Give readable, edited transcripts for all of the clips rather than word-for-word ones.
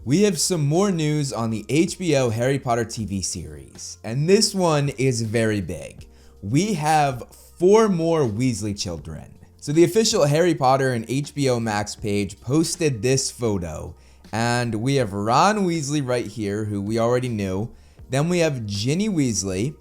We have some more news on the HBO Harry Potter TV series, and this one is very big. We have 4 more Weasley children. So the official Harry Potter and HBO Max page posted this photo, and we have Ron Weasley right here, who we already knew. Then we have Ginny Weasley,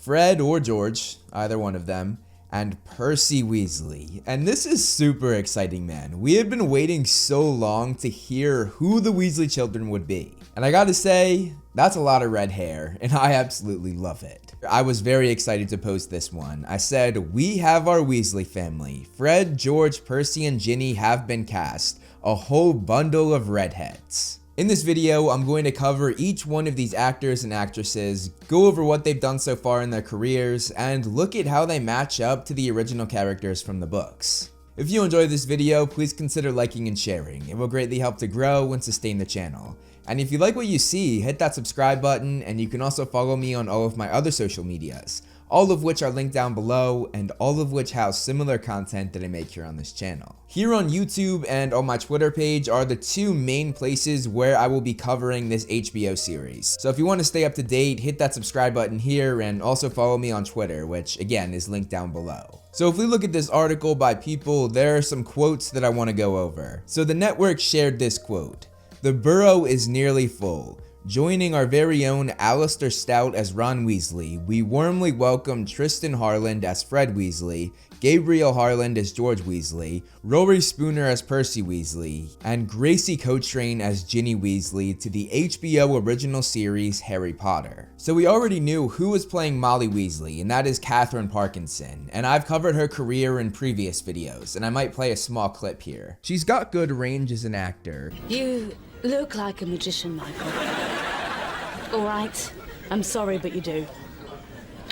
Fred or George, either one of them, and Percy Weasley. And this is super exciting, man. We have been waiting so long to hear who the Weasley children would be. And I gotta say, that's a lot of red hair, and I absolutely love it. I was very excited to post this one. I said, we have our Weasley family. Fred, George, Percy, and Ginny have been cast. A whole bundle of redheads. In this video, I'm going to cover each one of these actors and actresses, go over what they've done so far in their careers, and look at how they match up to the original characters from the books. If you enjoyed this video, please consider liking and sharing. It will greatly help to grow and sustain the channel. And if you like what you see, hit that subscribe button, and you can also follow me on all of my other social medias, all of which are linked down below, and all of which house similar content that I make here on this channel. Here on YouTube and on my Twitter page are the 2 main places where I will be covering this HBO series. So if you want to stay up to date, hit that subscribe button here, and also follow me on Twitter, which again is linked down below. So if we look at this article by People, there are some quotes that I want to go over. So the network shared this quote: "The burrow is nearly full. Joining our very own Alistair Stout as Ron Weasley, we warmly welcome Tristan Harland as Fred Weasley, Gabriel Harland as George Weasley, Rory Spooner as Percy Weasley, and Gracie Cotrain as Ginny Weasley to the HBO original series Harry Potter." So we already knew who was playing Molly Weasley, and that is Catherine Parkinson, and I've covered her career in previous videos, and I might play a small clip here. She's got good range as an actor. You look like a magician, Michael. All right, I'm sorry, but you do.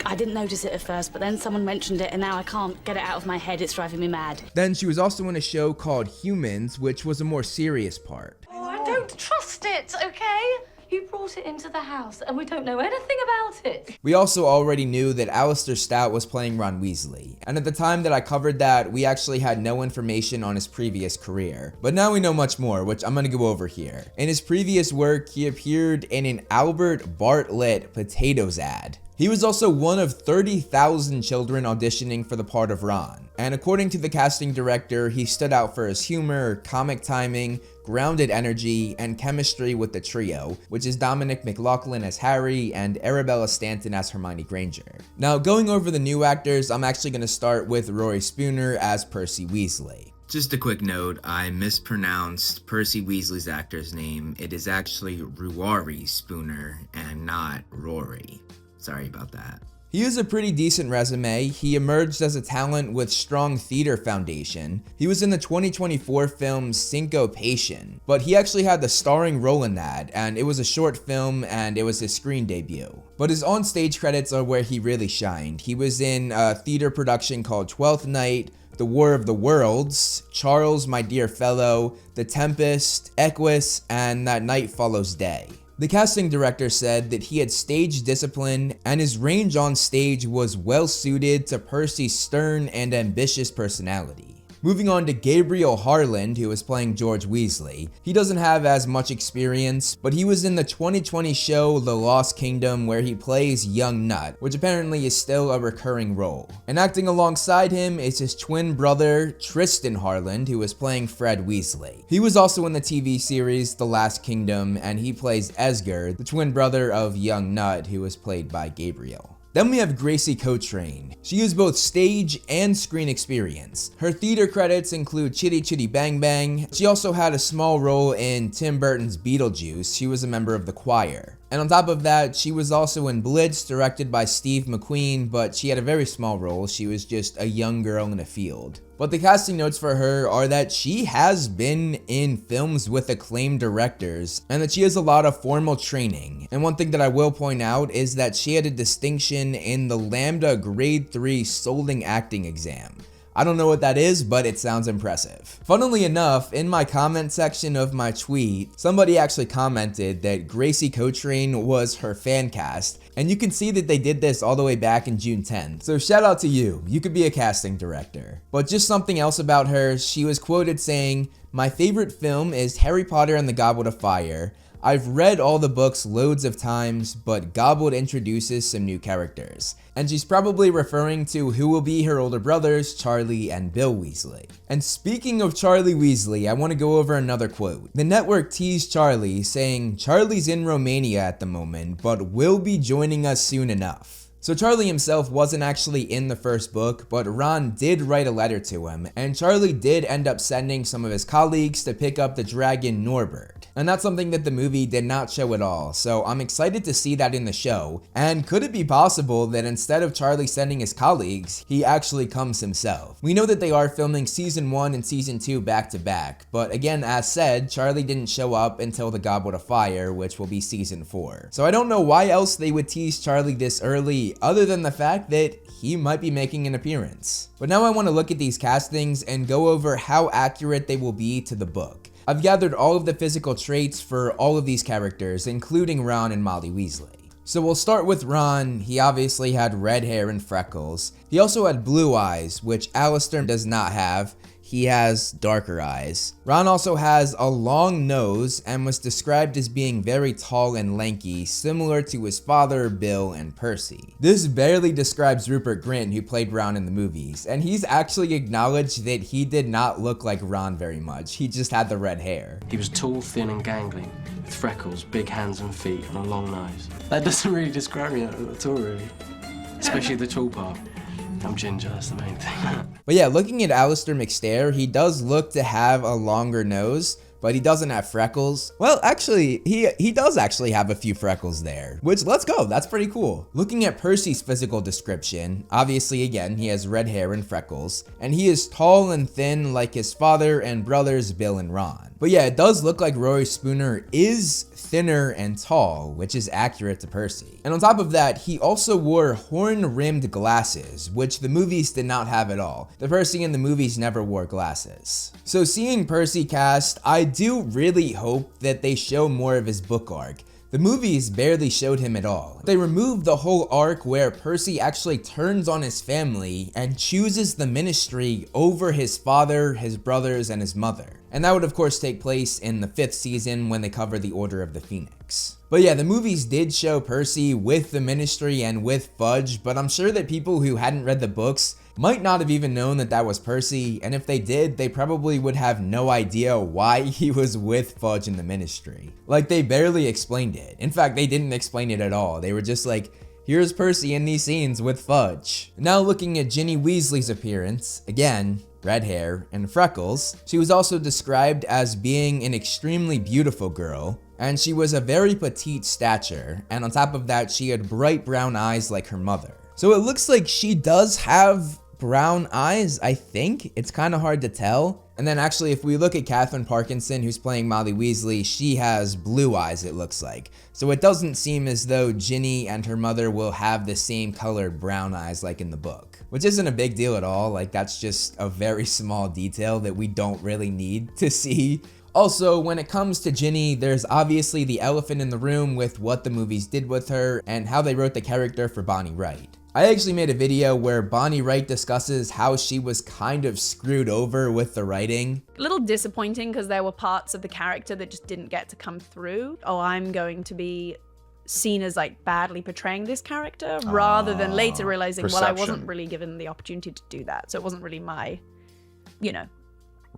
I didn't notice it at first, but then someone mentioned it, and now I can't get it out of my head. It's driving me mad. Then she was also in a show called Humans, which was a more serious part. Oh, I don't trust it, okay? You brought it into the house, and we don't know anything about it. We also already knew that Alistair Stout was playing Ron Weasley, and at the time that I covered that, we actually had no information on his previous career. But now we know much more, which I'm gonna go over here. In his previous work, he appeared in an Albert Bartlett Potatoes ad. He was also one of 30,000 children auditioning for the part of Ron. And according to the casting director, he stood out for his humor, comic timing, grounded energy, and chemistry with the trio, which is Dominic McLaughlin as Harry and Arabella Stanton as Hermione Granger. Now, going over the new actors, I'm actually going to start with Rory Spooner as Percy Weasley. Just a quick note, I mispronounced Percy Weasley's actor's name. It is actually Rory Spooner and not Rory. Sorry about that. He has a pretty decent resume. He emerged as a talent with strong theater foundation. He was in the 2024 film Syncopation, but he actually had the starring role in that, and it was a short film and it was his screen debut. But his on-stage credits are where he really shined. He was in a theater production called 12th Night, The War of the Worlds, Charles, My Dear Fellow, The Tempest, Equus, and That Night Follows Day. The casting director said that he had stage discipline and his range on stage was well suited to Percy's stern and ambitious personality. Moving on to Gabriel Harland, who is playing George Weasley. He doesn't have as much experience, but he was in the 2020 show The Lost Kingdom, where he plays Young Nut, which apparently is still a recurring role. And acting alongside him is his twin brother, Tristan Harland, who is playing Fred Weasley. He was also in the TV series The Last Kingdom, and he plays Esger, the twin brother of Young Nut, who is played by Gabriel. Then we have Gracie Cotrain. She has both stage and screen experience. Her theater credits include Chitty Chitty Bang Bang. She also had a small role in Tim Burton's Beetlejuice. She was a member of the choir. And on top of that, she was also in Blitz, directed by Steve McQueen, but she had a very small role. She was just a young girl in a field. But the casting notes for her are that she has been in films with acclaimed directors, and that she has a lot of formal training. And one thing that I will point out is that she had a distinction in the Lambda Grade 3 Solding Acting Exam. I don't know what that is, but it sounds impressive. Funnily enough, in my comment section of my tweet, somebody actually commented that Gracie Cotrain was her fan cast, and you can see that they did this all the way back in June 10th. So shout out to you, you could be a casting director. But just something else about her, she was quoted saying, "My favorite film is Harry Potter and the Goblet of Fire. I've read all the books loads of times, but Goblet introduces some new characters. And she's probably referring to who will be her older brothers, Charlie and Bill Weasley. And speaking of Charlie Weasley, I want to go over another quote. The network teased Charlie, saying, "Charlie's in Romania at the moment, but will be joining us soon enough." So Charlie himself wasn't actually in the first book, but Ron did write a letter to him, and Charlie did end up sending some of his colleagues to pick up the dragon Norbert. And that's something that the movie did not show at all, so I'm excited to see that in the show. And could it be possible that instead of Charlie sending his colleagues, he actually comes himself? We know that they are filming season 1 and season 2 back to back, but again, as said, Charlie didn't show up until the Goblet of Fire, which will be season 4. So I don't know why else they would tease Charlie this early, other than the fact that he might be making an appearance. But now I want to look at these castings and go over how accurate they will be to the book. I've gathered all of the physical traits for all of these characters, including Ron and Molly Weasley. So we'll start with Ron. He obviously had red hair and freckles. He also had blue eyes, which Alistair does not have. He has darker eyes. Ron also has a long nose and was described as being very tall and lanky, similar to his father, Bill, and Percy. This barely describes Rupert Grint, who played Ron in the movies, and he's actually acknowledged that he did not look like Ron very much. He just had the red hair. He was tall, thin, and gangling, with freckles, big hands and feet, and a long nose. That doesn't really describe me at all, really. Especially the tall part. I'm ginger, that's the main thing. But yeah, looking at Alistair McStayre, he does look to have a longer nose, but he doesn't have freckles. Well, actually, he does actually have a few freckles there, which, let's go, that's pretty cool. Looking at Percy's physical description, obviously again, he has red hair and freckles, and he is tall and thin like his father and brothers Bill and Ron. But yeah, it does look like Rory Spooner is thinner and tall, which is accurate to Percy. And on top of that, he also wore horn-rimmed glasses, which the movies did not have at all. The Percy in the movies never wore glasses. So seeing Percy cast, I do really hope that they show more of his book arc. The movies barely showed him at all. They removed the whole arc where Percy actually turns on his family and chooses the ministry over his father, his brothers, and his mother. And that would of course take place in the 5th season when they cover the Order of the Phoenix. But yeah, the movies did show Percy with the ministry and with Fudge, but I'm sure that people who hadn't read the books might not have even known that that was Percy, and if they did, they probably would have no idea why he was with Fudge in the ministry. Like, they barely explained it. In fact, they didn't explain it at all. They were just like, here's Percy in these scenes with Fudge. Now looking at Ginny Weasley's appearance, again, red hair and freckles, she was also described as being an extremely beautiful girl, and she was a very petite stature, and on top of that, she had bright brown eyes like her mother. So it looks like she does have brown eyes, I think. It's kind of hard to tell. And then actually, if we look at Catherine Parkinson, who's playing Molly Weasley, she has blue eyes, it looks like. So it doesn't seem as though Ginny and her mother will have the same colored brown eyes like in the book, which isn't a big deal at all. Like, that's just a very small detail that we don't really need to see. Also, when it comes to Ginny, there's obviously the elephant in the room with what the movies did with her and how they wrote the character for Bonnie Wright. I actually made a video where Bonnie Wright discusses how she was kind of screwed over with the writing. A little disappointing because there were parts of the character that just didn't get to come through. Oh, I'm going to be seen as like badly portraying this character, rather than later realizing, well, I wasn't really given the opportunity to do that. So it wasn't really my,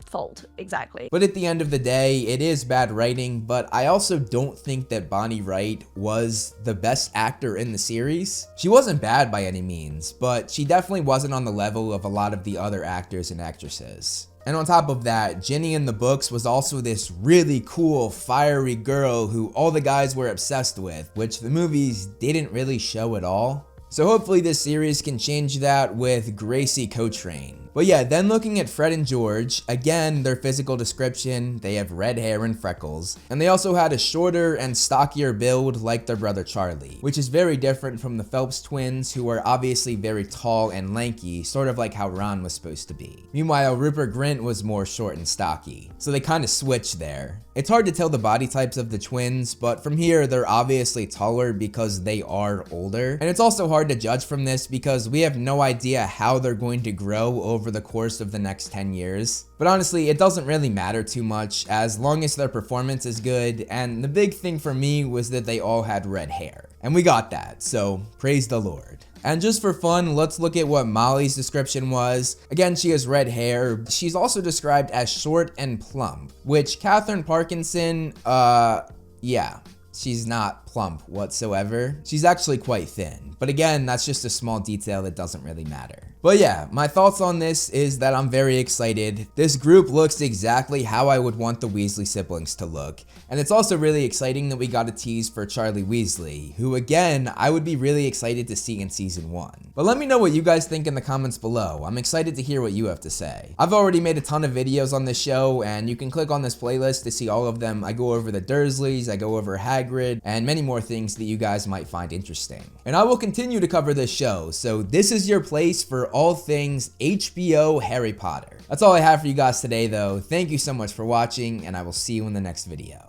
fault exactly. But at the end of the day, it is bad writing, but I also don't think that Bonnie Wright was the best actor in the series. She wasn't bad by any means, but she definitely wasn't on the level of a lot of the other actors and actresses. And on top of that, Ginny in the books was also this really cool, fiery girl who all the guys were obsessed with, which the movies didn't really show at all. So hopefully this series can change that with Gracie Cotrain. But yeah, then looking at Fred and George, again, their physical description, they have red hair and freckles, and they also had a shorter and stockier build like their brother Charlie, which is very different from the Phelps twins, who are obviously very tall and lanky, sort of like how Ron was supposed to be. Meanwhile, Rupert Grint was more short and stocky, so they kind of switched there. It's hard to tell the body types of the twins, but from here, they're obviously taller because they are older, and it's also hard to judge from this because we have no idea how they're going to grow over over the course of the next 10 years. But honestly, it doesn't really matter too much as long as their performance is good, and the big thing for me was that they all had red hair. And we got that, so praise the Lord. And just for fun, let's look at what Molly's description was. Again, she has red hair. She's also described as short and plump, which Catherine Parkinson, yeah, she's not plump whatsoever. She's actually quite thin. But again, that's just a small detail that doesn't really matter. But yeah, my thoughts on this is that I'm very excited. This group looks exactly how I would want the Weasley siblings to look. And it's also really exciting that we got a tease for Charlie Weasley, who again, I would be really excited to see in season 1. But let me know what you guys think in the comments below. I'm excited to hear what you have to say. I've already made a ton of videos on this show, and you can click on this playlist to see all of them. I go over the Dursleys, I go over Hagrid, and many more things that you guys might find interesting. And I will continue to cover this show, so this is your place for all things HBO Harry Potter. That's all I have for you guys today though. Thank you so much for watching, and I will see you in the next video.